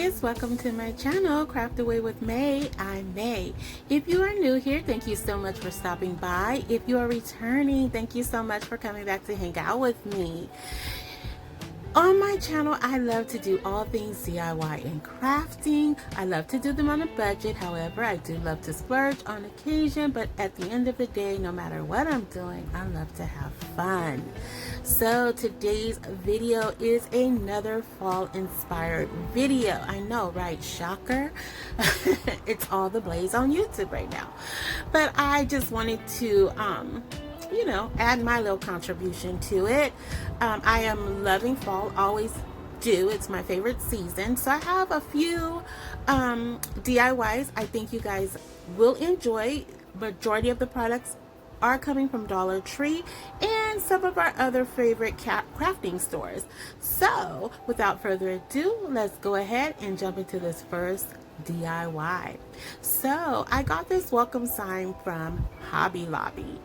guys, welcome to my channel, Craft Away with May. I'm May. If you are new here, thank you so much for stopping by. If you are returning, thank you so much for coming back to hang out with me. On my channel, I love to do all things DIY and crafting. I love to do them on a budget. However, I do love to splurge on occasion, but at the end of the day, no matter what I'm doing, I love to have fun. So today's video is another fall inspired video. I know, right? Shocker. It's all the blaze on YouTube right now. But I just wanted to add my little contribution to it. I am loving fall, always do. It's my favorite season. So I have a few DIYs I think you guys will enjoy. Majority of the products are coming from Dollar Tree and some of our other favorite crafting stores. So without further ado, let's go ahead and jump into this first DIY. So I got this welcome sign from Hobby Lobby.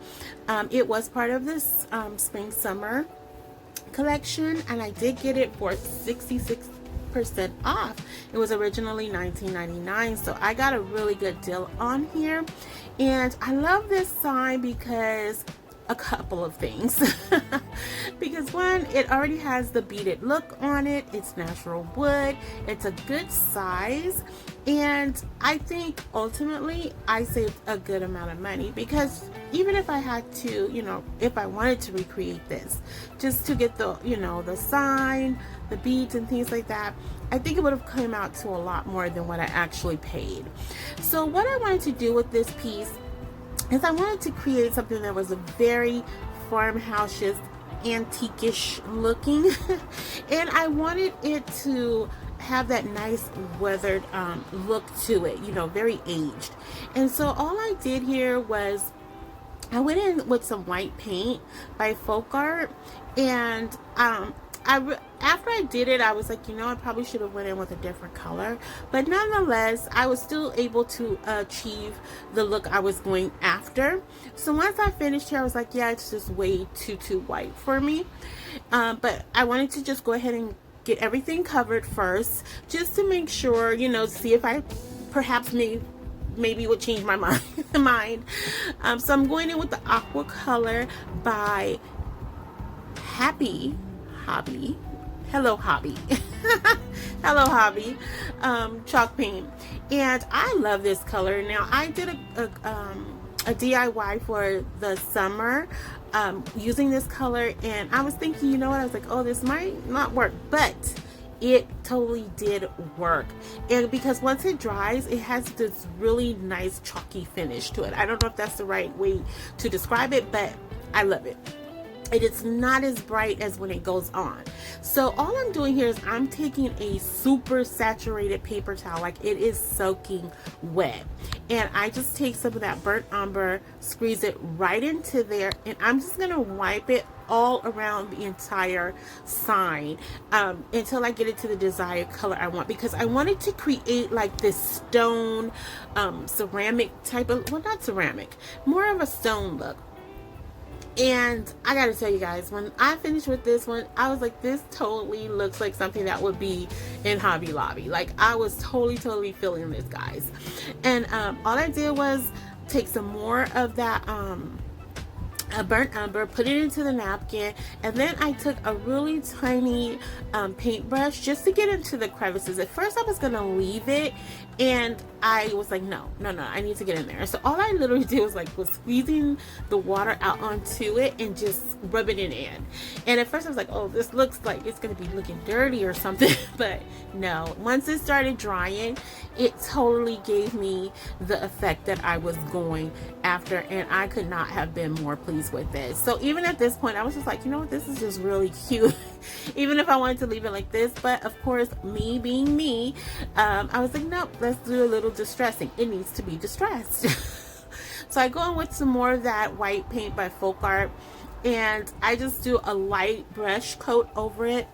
It was part of this spring summer collection, and I did get it for 66% off. It was originally $19.99, so I got a really good deal on here. And I love this sign because a couple of things. Because one, it already has the beaded look on it. It's natural wood. It's a good size. And I think ultimately I saved a good amount of money, because even if I had to, if I wanted to recreate this just to get the, the sign, the beads and things like that, I think it would have come out to a lot more than what I actually paid. So what I wanted to do with this piece is I wanted to create something that was a very farmhouse-ish, antique-ish looking. And I wanted it to have that nice weathered look to it, very aged. And so all I did here was I went in with some white paint by Folk Art, and after I did it, I was like, I probably should have went in with a different color, but nonetheless, I was still able to achieve the look I was going after. So once I finished here, I was like, yeah, it's just way too white for me. But I wanted to just go ahead and get everything covered first, just to make sure, see if I perhaps maybe would change my mind. So I'm going in with the aqua color by Hello Hobby chalk paint, and I love this color. Now I did a DIY for the summer using this color, and I was thinking, I was like, oh, this might not work, but it totally did work. And because once it dries, it has this really nice chalky finish to it. I don't know if that's the right way to describe it, but I love it. It is not as bright as when it goes on. So all I'm doing here is I'm taking a super saturated paper towel, like it is soaking wet, and I just take some of that burnt umber, squeeze it right into there, and I'm just gonna wipe it all around the entire sign until I get it to the desired color I want, because I wanted to create like this stone ceramic type of, well, not ceramic, more of a stone look. And I gotta tell you guys, when I finished with this one, I was like, this totally looks like something that would be in Hobby Lobby. Like, I was totally feeling this, guys. And all I did was take some more of that burnt umber, put it into the napkin, and then I took a really tiny paintbrush just to get into the crevices. At first I was gonna leave it, and I was like, no, I need to get in there. So all I literally did was squeezing the water out onto it and just rubbing it in. And at first I was like, oh, this looks like it's gonna be looking dirty or something. But no, once it started drying, it totally gave me the effect that I was going after, and I could not have been more pleased with this. So even at this point, I was just like, this is just really cute. Even if I wanted to leave it like this, but of course, me being me, I was like, nope, let's do a little distressing. It needs to be distressed. So I go in with some more of that white paint by Folk Art, and I just do a light brush coat over it.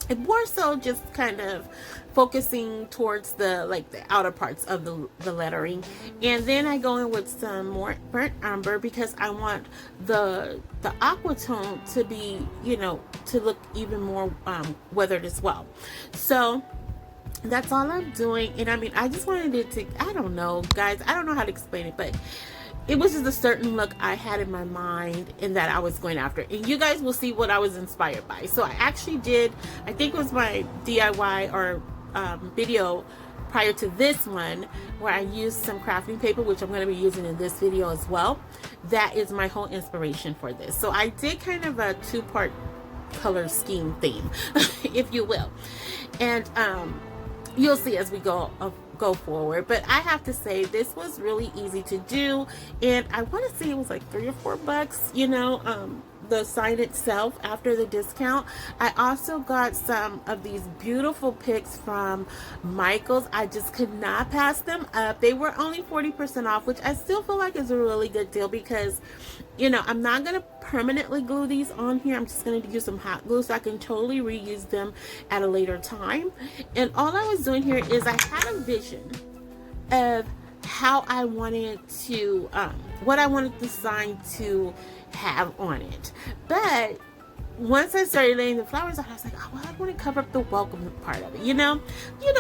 And more so just kind of focusing towards the outer parts of the lettering. And then I go in with some more burnt umber, because I want the aqua tone to be, to look even more weathered as well. So that's all I'm doing. And I mean, I just wanted it to, I don't know, guys, I don't know how to explain it, but it was just a certain look I had in my mind and that I was going after. And you guys will see what I was inspired by. So I actually did, I think it was my DIY or video prior to this one, where I used some crafting paper, which I'm going to be using in this video as well. That is my whole inspiration for this. So I did kind of a two-part color scheme theme, if you will. And you'll see as we go forward. But I have to say, this was really easy to do, and I want to say it was like $3 or $4, you know, the sign itself after the discount. I also got some of these beautiful picks from Michael's. I just could not pass them up. They were only 40% off, which I still feel like is a really good deal, because, you know, I'm not going to permanently glue these on here. I'm just going to use some hot glue so I can totally reuse them at a later time. And all I was doing here is I had a vision of how I wanted to, what I wanted the sign to have on it. But once I started laying the flowers out, I was like, oh, well, I want to cover up the welcome part of it. You know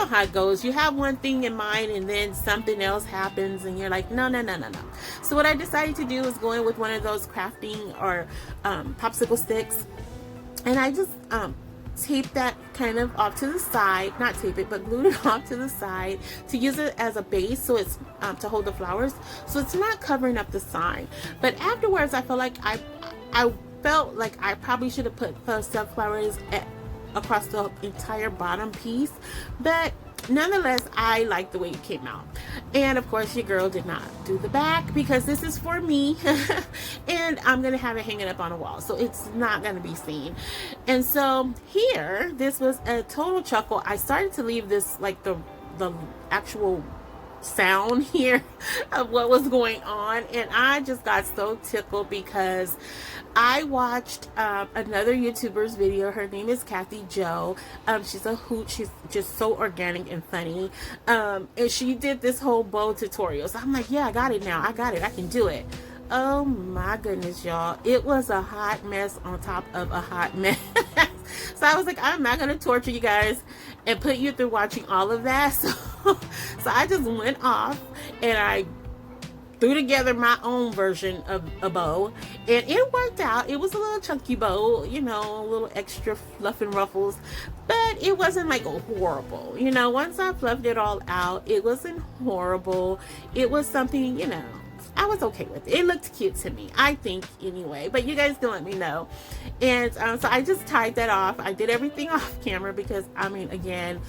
how it goes. You have one thing in mind and then something else happens and you're like, no. So what I decided to do was go in with one of those crafting or popsicle sticks, and I just tape that kind of off to the side, not tape it, but glued it off to the side to use it as a base, so it's to hold the flowers, so it's not covering up the sign. But afterwards, I felt like I felt like I probably should have put sunflowers across the entire bottom piece, but nonetheless, I like the way it came out. And of course, your girl did not do the back because this is for me and I'm gonna have it hanging up on a wall, so it's not gonna be seen. And so here, this was a total chuckle. I started to leave this like the actual sound here of what was going on, and I just got so tickled because I watched another YouTuber's video. Her name is Kathy Joe. She's a hoot. She's just so organic and funny, and she did this whole bow tutorial. So I'm like, yeah, I got it now. I got it. I can do it. Oh my goodness, y'all, it was a hot mess on top of a hot mess. So I was like, I'm not gonna torture you guys and put you through watching all of that. So I just went off and I threw together my own version of a bow, and it worked out. It was a little chunky bow, you know, a little extra fluff and ruffles, but it wasn't like horrible. You know, once I fluffed it all out, it wasn't horrible. It was something, you know, I was okay with it. It looked cute to me, I think, anyway, but you guys can let me know. And so I just tied that off. I did everything off camera because, I mean, again,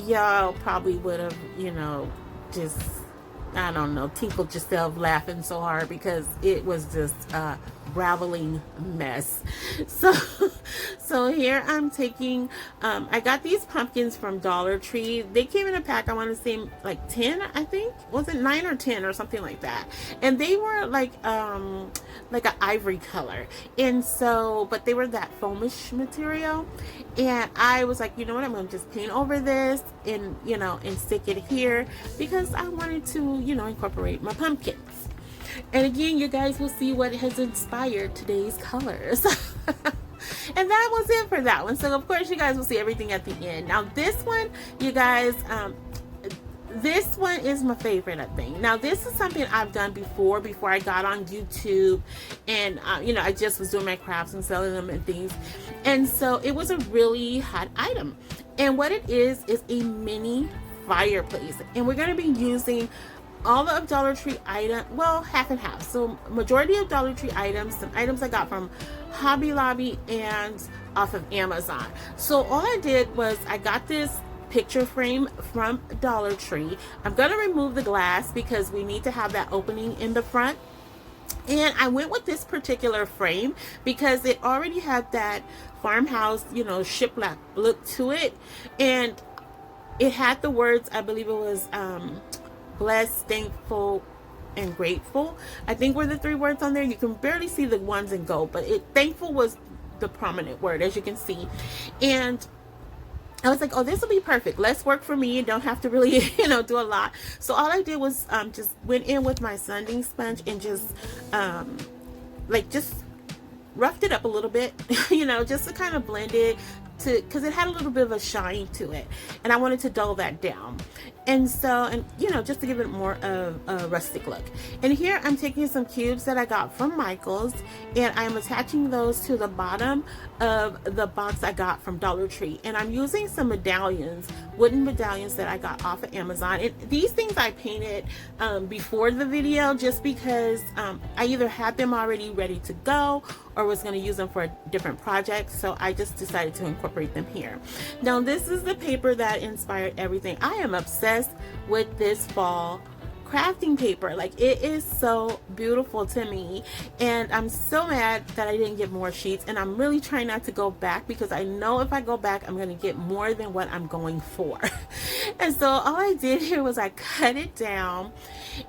y'all probably would have, you know, just, I don't know, tinkled yourself laughing so hard because it was just a raveling mess. So here I'm taking, I got these pumpkins from Dollar Tree. They came in a pack, I want to say like 10, I think. Was it 9 or 10 or something like that? And they were like an ivory color. And so, but they were that foamish material. And I was like, you know what, I'm going to just paint over this and, you know, and stick it here because I wanted to, you know, incorporate my pumpkins. And again, you guys will see what has inspired today's colors. And that was it for that one. So of course you guys will see everything at the end. Now this one, you guys, this one is my favorite, I think. Now this is something I've done before I got on YouTube, and you know, I just was doing my crafts and selling them and things, and so it was a really hot item. And what it is a mini fireplace, and we're going to be using all of Dollar Tree items, well, half and half. So majority of Dollar Tree items, some items I got from Hobby Lobby and off of Amazon. So all I did was I got this picture frame from Dollar Tree. I'm gonna remove the glass because we need to have that opening in the front. And I went with this particular frame because it already had that farmhouse, you know, shiplap look to it. And it had the words, I believe it was blessed, thankful, and grateful, I think were the 3 words on there. You can barely see the ones in gold, but thankful was the prominent word, as you can see. And I was like, oh, this will be perfect. Less work for me. Don't have to really, you know, do a lot. So all I did was just went in with my sanding sponge and just like just roughed it up a little bit, you know, just to kind of blend it, to, because it had a little bit of a shine to it, and I wanted to dull that down. And so, and you know, just to give it more of a rustic look. And here I'm taking some cubes that I got from Michael's, and I'm attaching those to the bottom of the box I got from Dollar Tree. And I'm using some medallions, wooden medallions that I got off of Amazon. And these things I painted before the video, just because I either had them already ready to go or was going to use them for a different project. So I just decided to incorporate them here. Now this is the paper that inspired everything. I am obsessed with this fall crafting paper. Like, it is so beautiful to me, and I'm so mad that I didn't get more sheets, and I'm really trying not to go back, because I know if I go back I'm going to get more than what I'm going for. And so all I did here was I cut it down,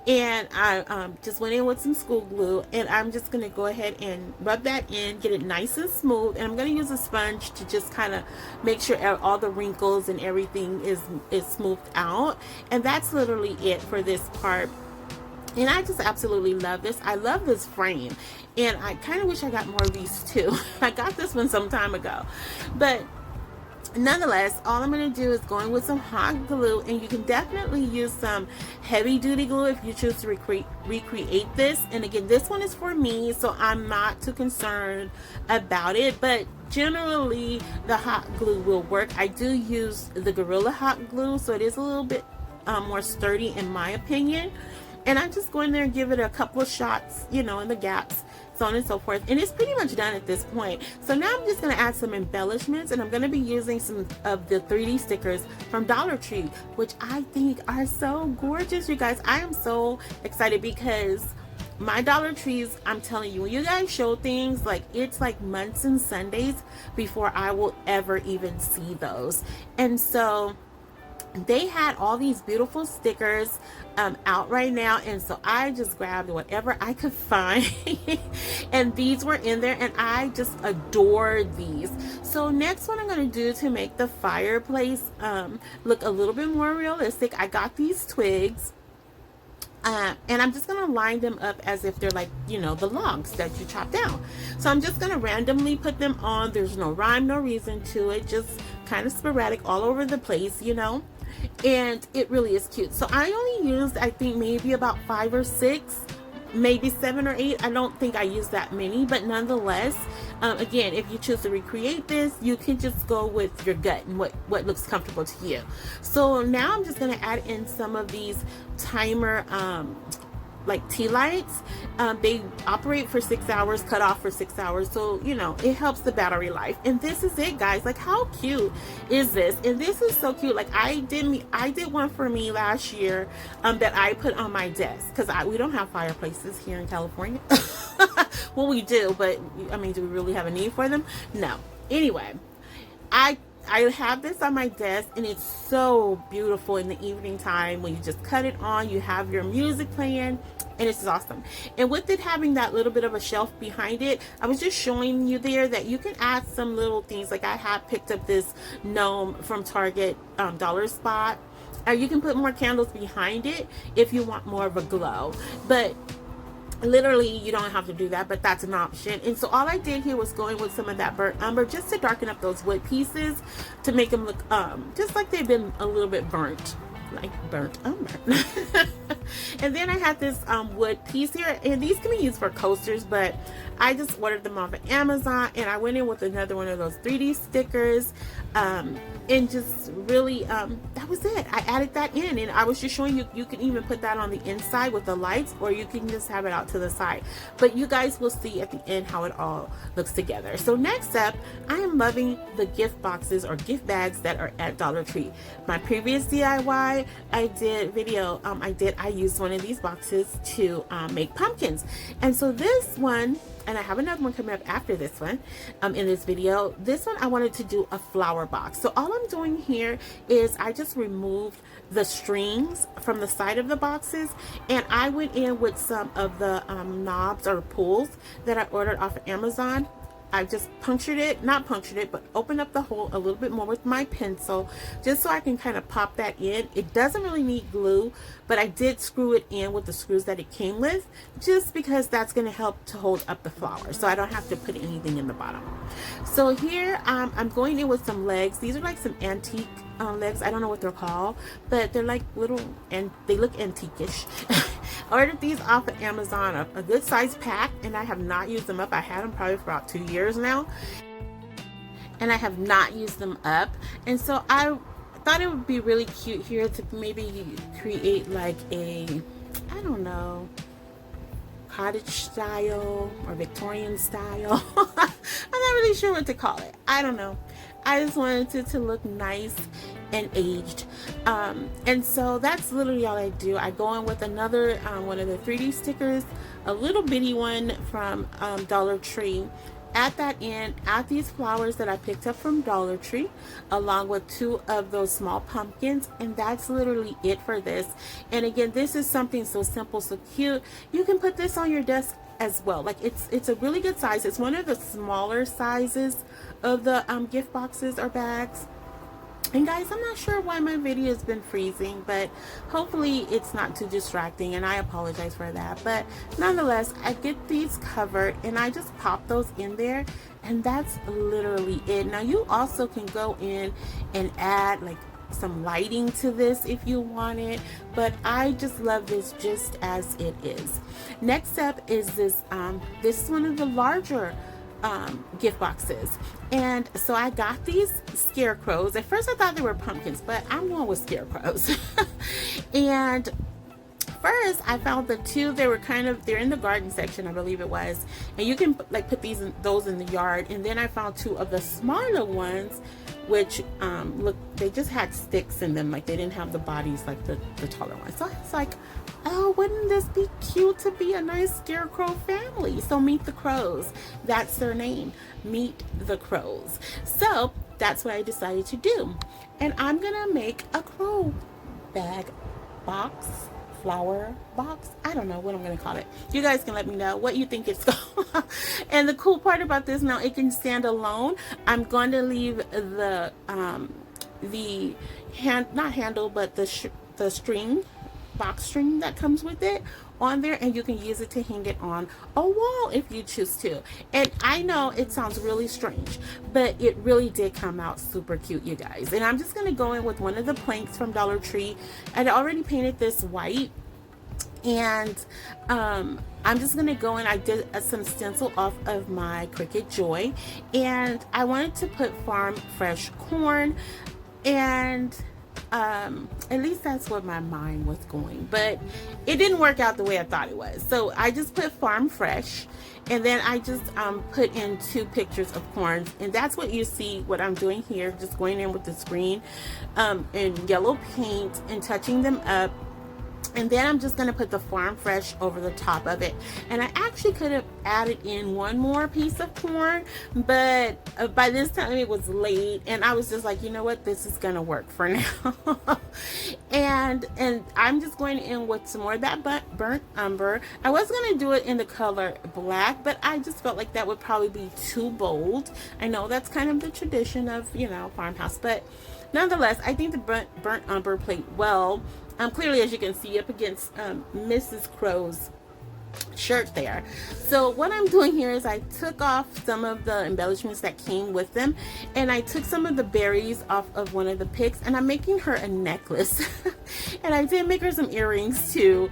and I just went in with some school glue, and I'm just going to go ahead and rub that in, get it nice and smooth, and I'm going to use a sponge to just kind of make sure all the wrinkles and everything is smoothed out. And that's literally it for this part. And I just absolutely love this. I love this frame, and I kind of wish I got more of these too. I got this one some time ago, but nonetheless, all I'm going to do is go in with some hot glue, and you can definitely use some heavy duty glue if you choose to recreate this. And again, this one is for me, so I'm not too concerned about it, but generally the hot glue will work. I do use the Gorilla hot glue, so it is a little bit more sturdy in my opinion. And I'm just going there and give it a couple of shots, you know, in the gaps, so on and so forth. And it's pretty much done at this point. So now I'm just going to add some embellishments, and I'm going to be using some of the 3D stickers from Dollar Tree, which I think are so gorgeous, you guys. I am so excited because my Dollar Trees, I'm telling you, when you guys show things, like, it's like months and Sundays before I will ever even see those. And so they had all these beautiful stickers out right now, and so I just grabbed whatever I could find and these were in there, and I just adored these. So next, what I'm going to do to make the fireplace look a little bit more realistic, I got these twigs, and I'm just going to line them up as if they're like, you know, the logs that you chop down. So I'm just going to randomly put them on. There's no rhyme, no reason to it, just kind of sporadic all over the place, you know. And it really is cute. So I only used, I think, maybe about 5 or 6, maybe 7 or 8. I don't think I used that many, but nonetheless, again, if you choose to recreate this, you can just go with your gut and what looks comfortable to you. So now I'm just going to add in some of these timer like tea lights. They operate for 6 hours, cut off for 6 hours, so you know, it helps the battery life. And this is it, guys. Like, how cute is this? And this is so cute. Like, I did one for me last year that I put on my desk, because we don't have fireplaces here in California. Well, we do, but I mean, do we really have a need for them? No. Anyway, I have this on my desk, and it's so beautiful in the evening time when you just cut it on, you have your music playing, and it's awesome. And with it having that little bit of a shelf behind it, I was just showing you there that you can add some little things. Like, I have picked up this gnome from Target Dollar Spot, or you can put more candles behind it if you want more of a glow. But literally, you don't have to do that, but that's an option. And so all I did here was going with some of that burnt umber, just to darken up those wood pieces, to make them look just like they've been a little bit burnt, like burnt umber. And then I had this wood piece here, and these can be used for coasters, but I just ordered them off of Amazon, and I went in with another one of those 3D stickers, and just really that was it. I added that in, and I was just showing you, you can even put that on the inside with the lights, or you can just have it out to the side. But you guys will see at the end how it all looks together. So next up, I am loving the gift boxes or gift bags that are at Dollar Tree. My previous DIY I used one of these boxes to make pumpkins. And so this one, and I have another one coming up after this one in this video. This one I wanted to do a flower box. So all I'm doing here is I just removed the strings from the side of the boxes, and I went in with some of the knobs or pulls that I ordered off of Amazon. I just punctured it, not punctured it, but opened up the hole a little bit more with my pencil, just so I can kind of pop that in. It doesn't really need glue, but I did screw it in with the screws that it came with, just because that's going to help to hold up the flower, so I don't have to put anything in the bottom. So here I'm going in with some legs. These are like some antique legs. I don't know what they're called, but they're like little, and they look antique-ish. I ordered these off of Amazon, a good size pack, and I have not used them up. I had them probably for about 2 years now, and I have not used them up. And so I thought it would be really cute here to maybe create like a, I don't know, cottage style or Victorian style. I'm not really sure what to call it. I don't know. I just wanted it to look nice and aged. And so that's literally all I do. I go in with another one of the 3D stickers, a little bitty one from Dollar Tree. Add that in, add these flowers that I picked up from Dollar Tree, along with 2 of those small pumpkins, and that's literally it for this. And again, this is something so simple, so cute. You can put this on your desk as well. Like it's a really good size. It's one of the smaller sizes of the gift boxes or bags. And guys, I'm not sure why my video has been freezing, but hopefully it's not too distracting, and I apologize for that. But nonetheless, I get these covered and I just pop those in there, and that's literally it. Now you also can go in and add like some lighting to this if you want it, but I just love this just as it is. Next up is this this is one of the larger gift boxes, and so I got these scarecrows. At first I thought they were pumpkins, but I'm going with scarecrows. And first I found the 2, they were they're in the garden section, I believe it was, and you can like put those in the yard. And then I found 2 of the smaller ones, which look, they just had sticks in them, like they didn't have the bodies like the taller ones. So I was like, oh, wouldn't this be cute to be a nice scarecrow family? So Meet the Crows, that's their name, Meet the Crows. So that's what I decided to do, and I'm gonna make a crow bag box, flower box. I don't know what I'm gonna call it. You guys can let me know what you think it's called. And the cool part about this, now it can stand alone. I'm going to leave the not handle, but the string, box string that comes with it on there, and you can use it to hang it on a wall if you choose to. And I know it sounds really strange, but it really did come out super cute, you guys. And I'm just going to go in with one of the planks from Dollar Tree. I'd already painted this white, and I'm just going to go in. I did some stencil off of my Cricut Joy, and I wanted to put farm fresh corn, and at least that's what my mind was going, but it didn't work out the way I thought it was. So I just put farm fresh, and then I just put in 2 pictures of corn, and that's what you see what I'm doing here, just going in with the screen and yellow paint and touching them up. And then I'm just going to put the farm fresh over the top of it. And I actually could have added in one more piece of corn, but by this time it was late, and I was just like, you know what, this is going to work for now. and I'm just going in with some more of that burnt umber. I was going to do it in the color black, but I just felt like that would probably be too bold. I know that's kind of the tradition of, you know, farmhouse, but nonetheless, I think the burnt umber played well. Clearly, as you can see, up against Mrs. Crow's shirt there. So what I'm doing here is I took off some of the embellishments that came with them, and I took some of the berries off of one of the picks, and I'm making her a necklace. And I did make her some earrings too.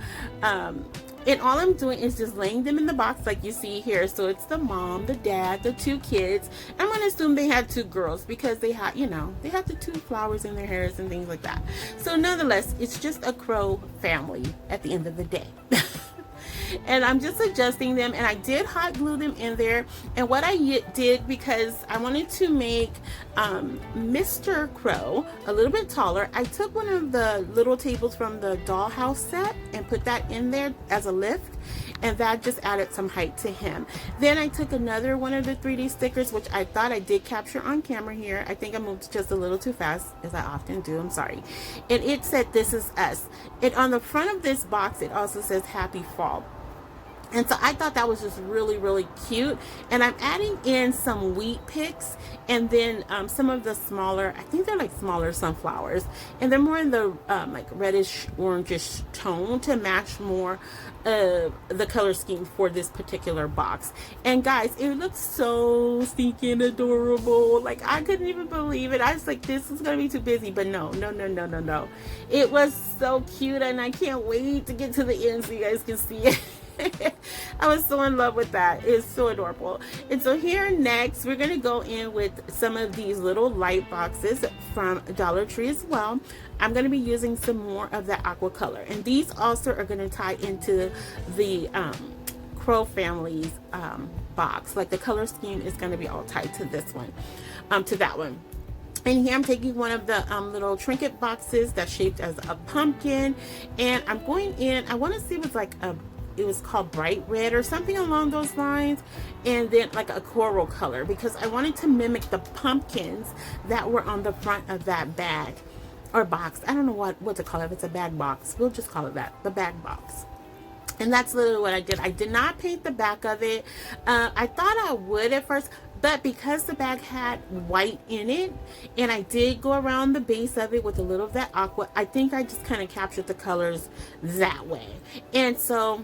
And all I'm doing is just laying them in the box like you see here. So it's the mom, the dad, the 2 kids. I'm going to assume they had 2 girls because they had, you know, they had the 2 flowers in their hairs and things like that. So nonetheless, it's just a crow family at the end of the day. And I'm just adjusting them, and I did hot glue them in there. And what I did, because I wanted to make Mr. Crow a little bit taller, I took one of the little tables from the dollhouse set and put that in there as a lift, and that just added some height to him. Then I took another one of the 3D stickers, which I thought I did capture on camera here. I think I moved just a little too fast, as I often do, I'm sorry. And it said, "This is us." And on the front of this box, it also says "Happy Fall." And so I thought that was just really, really cute. And I'm adding in some wheat picks, and then some of the smaller, I think they're like smaller sunflowers. And they're more in the like reddish, orangish tone to match more the color scheme for this particular box. And guys, it looks so stinking adorable. Like, I couldn't even believe it. I was like, this is going to be too busy. But no. It was so cute, and I can't wait to get to the end so you guys can see it. I was so in love with that. It's so adorable. And so here next, we're going to go in with some of these little light boxes from Dollar Tree as well. I'm going to be using some more of that aqua color. And these also are going to tie into the Crow Family's box. Like, the color scheme is going to be all tied to this one, to that one. And here I'm taking one of the little trinket boxes that's shaped as a pumpkin. And I'm going in, I want to see if it's like it was called bright red or something along those lines, and then like a coral color, because I wanted to mimic the pumpkins that were on the front of that bag or box. I don't know what to call it. If it's a bag box, we'll just call it that, the bag box. And that's literally what I did. I did not paint the back of it. I thought I would at first, but because the bag had white in it, and I did go around the base of it with a little of that aqua, I think I just kind of captured the colors that way. And so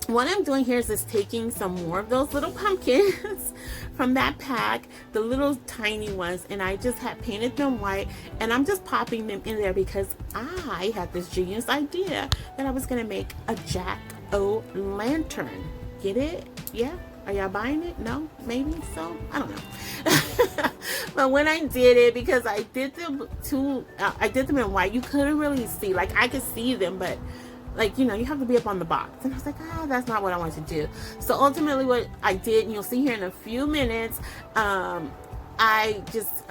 what I'm doing here is just taking some more of those little pumpkins from that pack, the little tiny ones, and I just had painted them white, and I'm just popping them in there because I had this genius idea that I was going to make a jack-o'-lantern. Get it? Yeah? Are y'all buying it? No? Maybe so? I don't know. But when I did it, because I did them I did them in white, you couldn't really see. Like, I could see them, but like, you know, you have to be up on the box. And I was like, that's not what I want to do. So ultimately what I did, and you'll see here in a few minutes, I just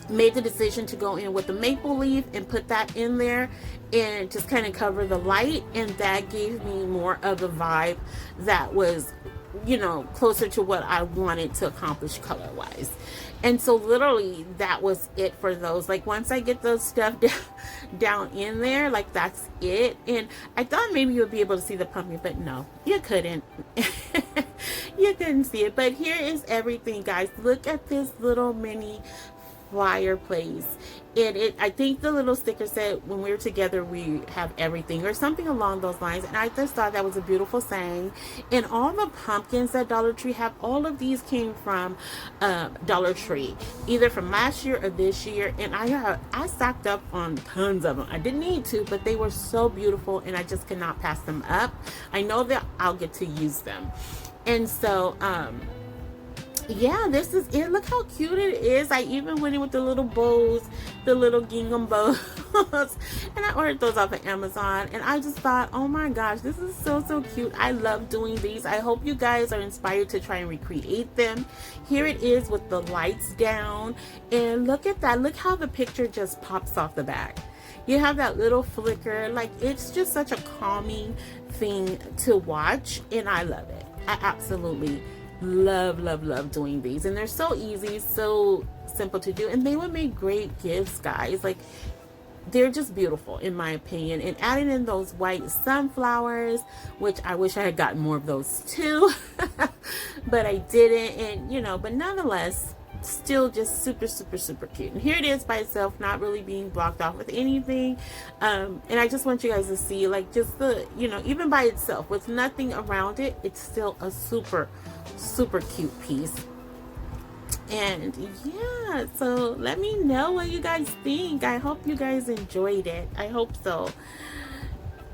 made the decision to go in with the maple leaf and put that in there and just kind of cover the light. And that gave me more of a vibe that was, you know, closer to what I wanted to accomplish color wise. And so literally that was it for those. Like, once I get those stuff down in there, like, that's it. And I thought maybe you would be able to see the pumpkin, but no, you couldn't. You couldn't see it. But here is everything, guys. Look at this little mini fireplace. I think the little sticker said, when we're together we have everything, or something along those lines. And I just thought that was a beautiful saying. And all the pumpkins that Dollar Tree have, all of these came from Dollar Tree, either from last year or this year. And I stocked up on tons of them. I didn't need to, but they were so beautiful, and I just could not pass them up. I know that I'll get to use them. And so yeah, this is it. Look how cute it is. I even went in with the little bows, the little gingham bows, and I ordered those off of Amazon. And I just thought, oh my gosh, this is so cute. I love doing these. I hope you guys are inspired to try and recreate them. Here it is with the lights down, and look at that. Look how the picture just pops off the back. You have that little flicker. Like, it's just such a calming thing to watch, and I love it. I absolutely love doing these. And they're so easy, so simple to do, and they would make great gifts, guys. Like, they're just beautiful in my opinion. And adding in those white sunflowers, which I wish I had gotten more of those too, but I didn't. And you know, but nonetheless, still just super cute. And here it is by itself, not really being blocked off with anything. And I just want you guys to see, like, just the, you know, even by itself with nothing around it, it's still a super cute piece. And yeah, so let me know what you guys think. I hope you guys enjoyed it. I hope so.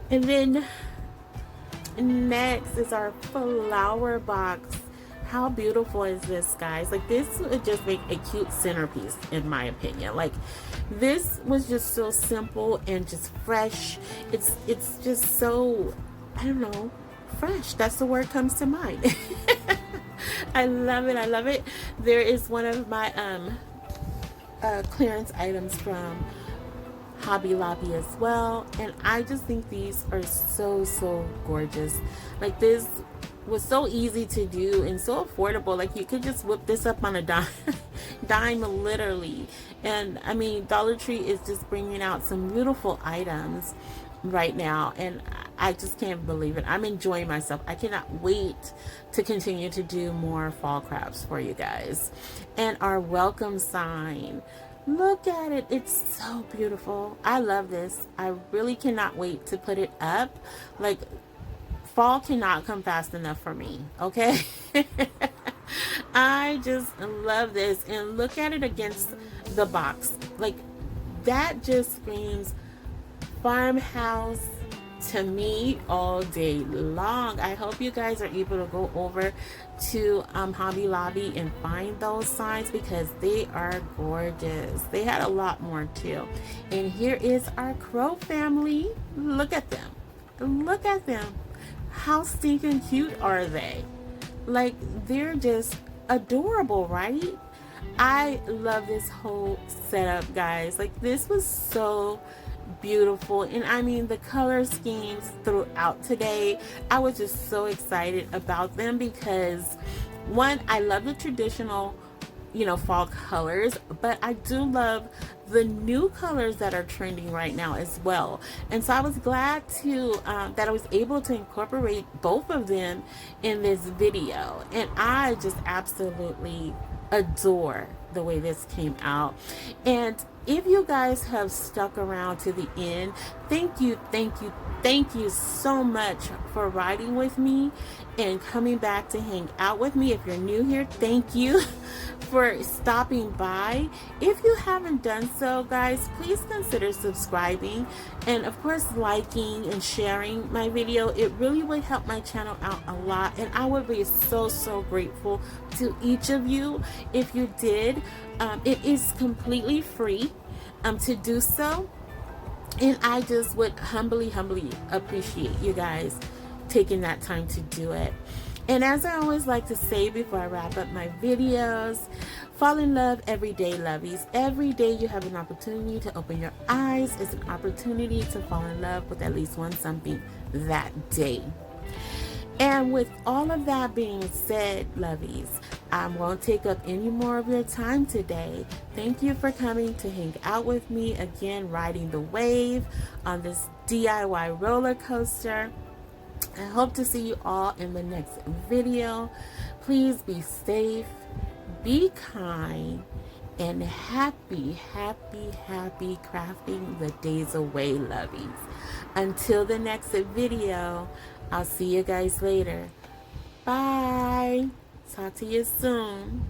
And then next is our flower box. How beautiful is this, guys? Like, this would just make a cute centerpiece in my opinion. Like, this was just so simple and just fresh. It's just so, I don't know, fresh. That's the word comes to mind. I love it. There is one of my clearance items from Hobby Lobby as well, and I just think these are so gorgeous. Like, this was so easy to do and so affordable. Like, you could just whip this up on a dime literally. And I mean, Dollar Tree is just bringing out some beautiful items right now, and I just can't believe it. I'm enjoying myself. I cannot wait to continue to do more fall crafts for you guys. And our welcome sign. Look at it. It's so beautiful. I love this. I really cannot wait to put it up. Like, fall cannot come fast enough for me, okay? I just love this. And look at it against the box. Like, that just screams farmhouse to me all day long. I hope you guys are able to go over to Hobby Lobby and find those signs because they are gorgeous. They had a lot more too. And here is our crow family. Look at them. Look at them. How stinking cute are they? Like, they're just adorable, right? I love this whole setup, guys. Like, this was so beautiful. And I mean, the color schemes throughout today, I was just so excited about them because, one, I love the traditional, you know, fall colors, but I do love the new colors that are trending right now as well. And so I was glad to that I was able to incorporate both of them in this video. And I just absolutely adore the way this came out. And if you guys have stuck around to the end, thank you so much for riding with me and coming back to hang out with me. If you're new here, thank you for stopping by. If you haven't done so, guys, please consider subscribing and of course liking and sharing my video. It really would help my channel out a lot, and I would be so grateful to each of you if you did. It is completely free to do so, and I just would humbly appreciate you guys taking that time to do it. And as I always like to say before I wrap up my videos, fall in love every day, lovies. Every day you have an opportunity to open your eyes. It's an opportunity to fall in love with at least one something that day. And with all of that being said, lovies, I won't take up any more of your time today. Thank you for coming to hang out with me again, riding the wave on this DIY roller coaster. I hope to see you all in the next video. Please be safe, be kind, and happy crafting the days away, lovies. Until the next video, I'll see you guys later. Bye. Talk to you soon.